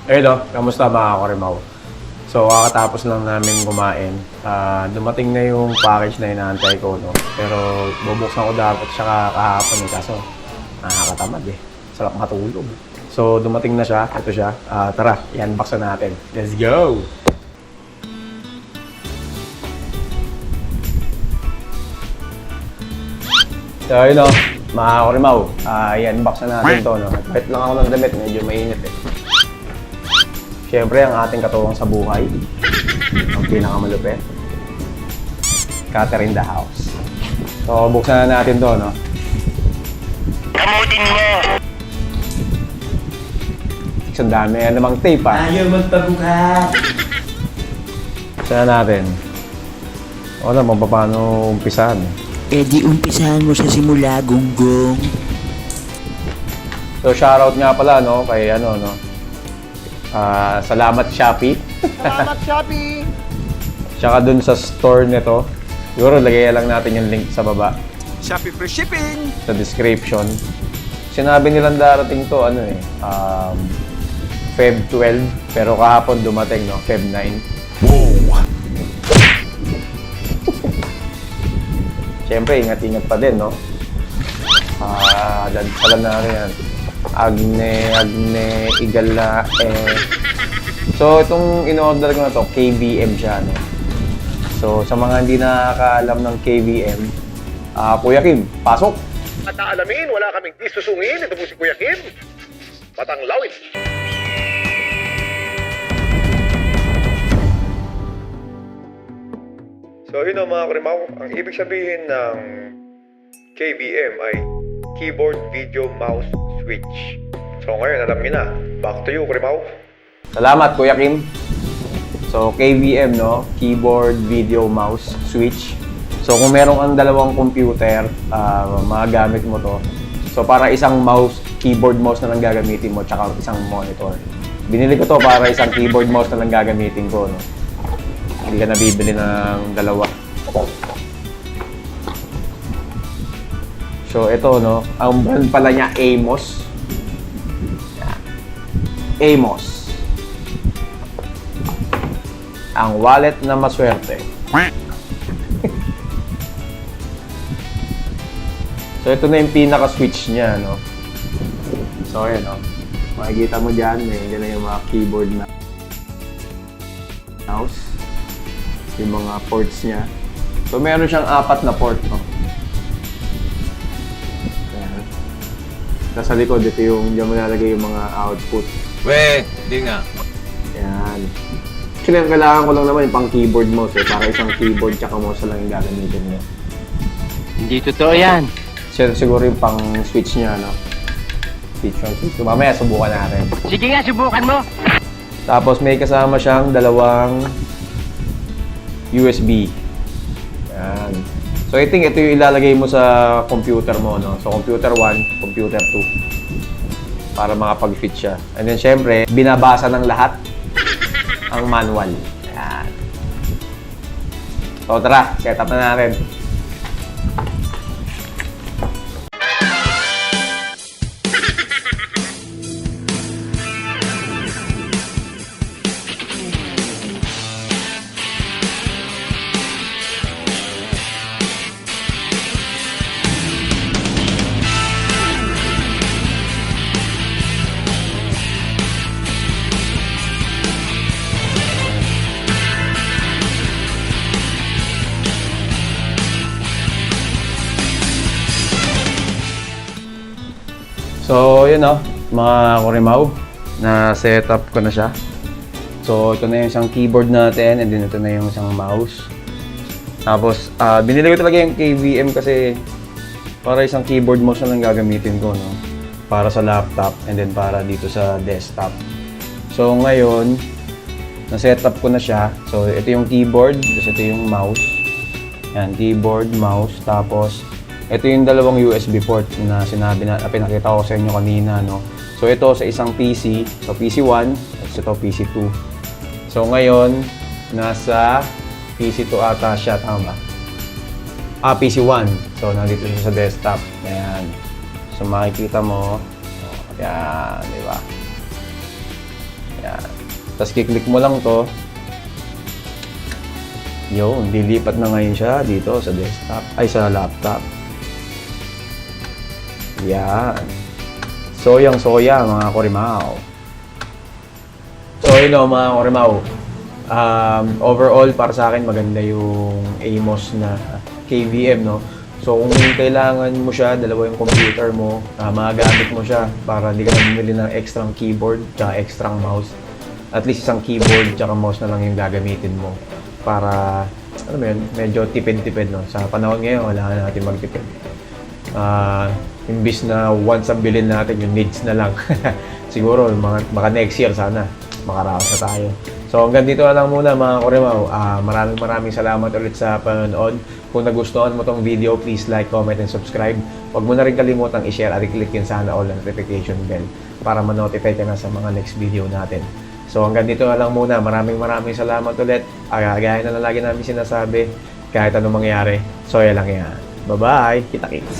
Hello, kamusta mga Korimaw? So, kakatapos lang namin kumain. Dumating na yung package na inaantay ko, no? Pero bubuksan ko dapat siya kahapon eh, kaso nakakatamad eh. Sarap matulog. So, dumating na siya. Ito siya. Tara, i-unbox na natin. Let's go! So, yun o, mga Korimaw. I-unbox na natin to, no? Nagpahit lang ako ng damit. Medyo mainit eh. Siyempre, ang ating katuwang sa buhay, ang pinakamalupit, Cutter in the house. So, buksan na natin to, no? Kamutin mo! Ang dami, yan namang tape, ha? Ayaw magpabukas! Buksan na natin. Wala, paano umpisahan. Eh di umpisahan mo sa simula, gunggong. So, shoutout nga pala, no? Kay, no? Salamat Shopee. Salamat, Shopee! Tsaka dun sa store nito. Siguro, lagay lang natin yung link sa baba. Shopee free shipping! Sa description. Sinabi nilang darating to, Feb 12. Pero kahapon dumating, no? Feb 9. Wow! Siyempre, ingat-ingat pa din, no? Salam na rin yan. Agne, igala, So, itong in-order ko na to, KVM siya, no? So, sa mga hindi nakakaalam ng KVM, Kuya Kim, pasok! At naalamin, wala kaming disusungin. Ito po si Kuya Kim. Patanglawin. So yun mga Korimaw, ang ibig sabihin ng KVM ay Keyboard Video Mouse Switch. So ngayon, alam niyo na. Back to you, Korimaw. Salamat, Kuya Kim! So, KVM, no? Keyboard, Video, Mouse, Switch. So, kung meron kang dalawang computer, magagamit mo to. So, para isang mouse, keyboard, mouse na lang gagamitin mo, tsaka isang monitor. Binili ko to para isang keyboard, mouse na lang gagamitin ko, no? Hindi ka nabibili ng dalawa. So, ito, no? Ang brand pala niya, Amos. Amos. Ang wallet na maswerte. So, ito na yung pinaka-switch niya, no? So, ayan, no? Makikita mo dyan, yan na yung mga keyboard na mouse. Yung mga ports niya. So, meron siyang 4 na port, no? Ayan. Tapos sa likod, ito yung dyan mo lalagay yung mga output. Di nga. Ayan. Actually, ang kailangan ko lang naman yung pang keyboard mouse eh. Para isang keyboard tsaka mouse lang yung gagamitin niya. Hindi totoo yan. Siguro yung pang switch niya, no? Switch on switch. So, mamaya, subukan natin. Sige nga, subukan mo. Tapos, may kasama siyang dalawang USB. Ayan. So, I think ito yung ilalagay mo sa computer mo, no? So, computer 1, computer 2. Para makapag-fit siya. And then, syempre, binabasa ng lahat ang manual. Ayan. So, tara, set up na natin. So, yun o, mga Korimaw, na setup ko na siya. So, ito na yung isang keyboard natin, and then ito na yung isang mouse. Tapos, binili ko talaga yung KVM kasi para isang keyboard mouse na lang gagamitin ko, no? Para sa laptop, and then para dito sa desktop. So, ngayon, na-setup ko na siya. So, ito yung keyboard, tapos ito yung mouse. Yan, keyboard, mouse, tapos ito yung dalawang USB port na pinakita ko sa inyo kanina, no? So, ito sa isang PC. So, PC1, at ito PC2. So, ngayon, nasa PC2 ata siya, tama ba? PC1. So, nandito siya sa desktop. Ayan. So, makikita mo. Ayan, di ba? Ayan. Tapos, kiklik mo lang to. Yun, dilipat na ngayon siya dito sa desktop. Ay, sa laptop. Ayan. Soyang-soya, mga Kurimaw. So, yun o, mga Kurimaw. Overall, para sa akin, maganda yung AMOS na KVM, no? So, kung kailangan mo siya, dalawa yung computer mo, magagamit mo siya para hindi ka na bumili ng extra keyboard tsaka extra mouse. At least isang keyboard tsaka mouse na lang yung gagamitin mo para, ano mo yun, medyo tipid-tipid, no? Sa panahon ngayon, wala na natin magtipid. Imbis na once ang bilhin natin, yung needs na lang. Siguro, baka next year sana, makaraos na tayo. So hanggang dito na lang muna mga Kurimaw. Maraming salamat ulit sa panonood. Kung nagustuhan mo tong video, please like, comment, and subscribe. Huwag mo na rin kalimutang i-share at i-click yun sana all notification bell para ma-notify ka na sa mga next video natin. So hanggang dito na lang muna. Maraming salamat ulit. Gaya na lagi namin sinasabi, kahit anong mangyari, soya lang yan. Bye-bye! Kita-kits!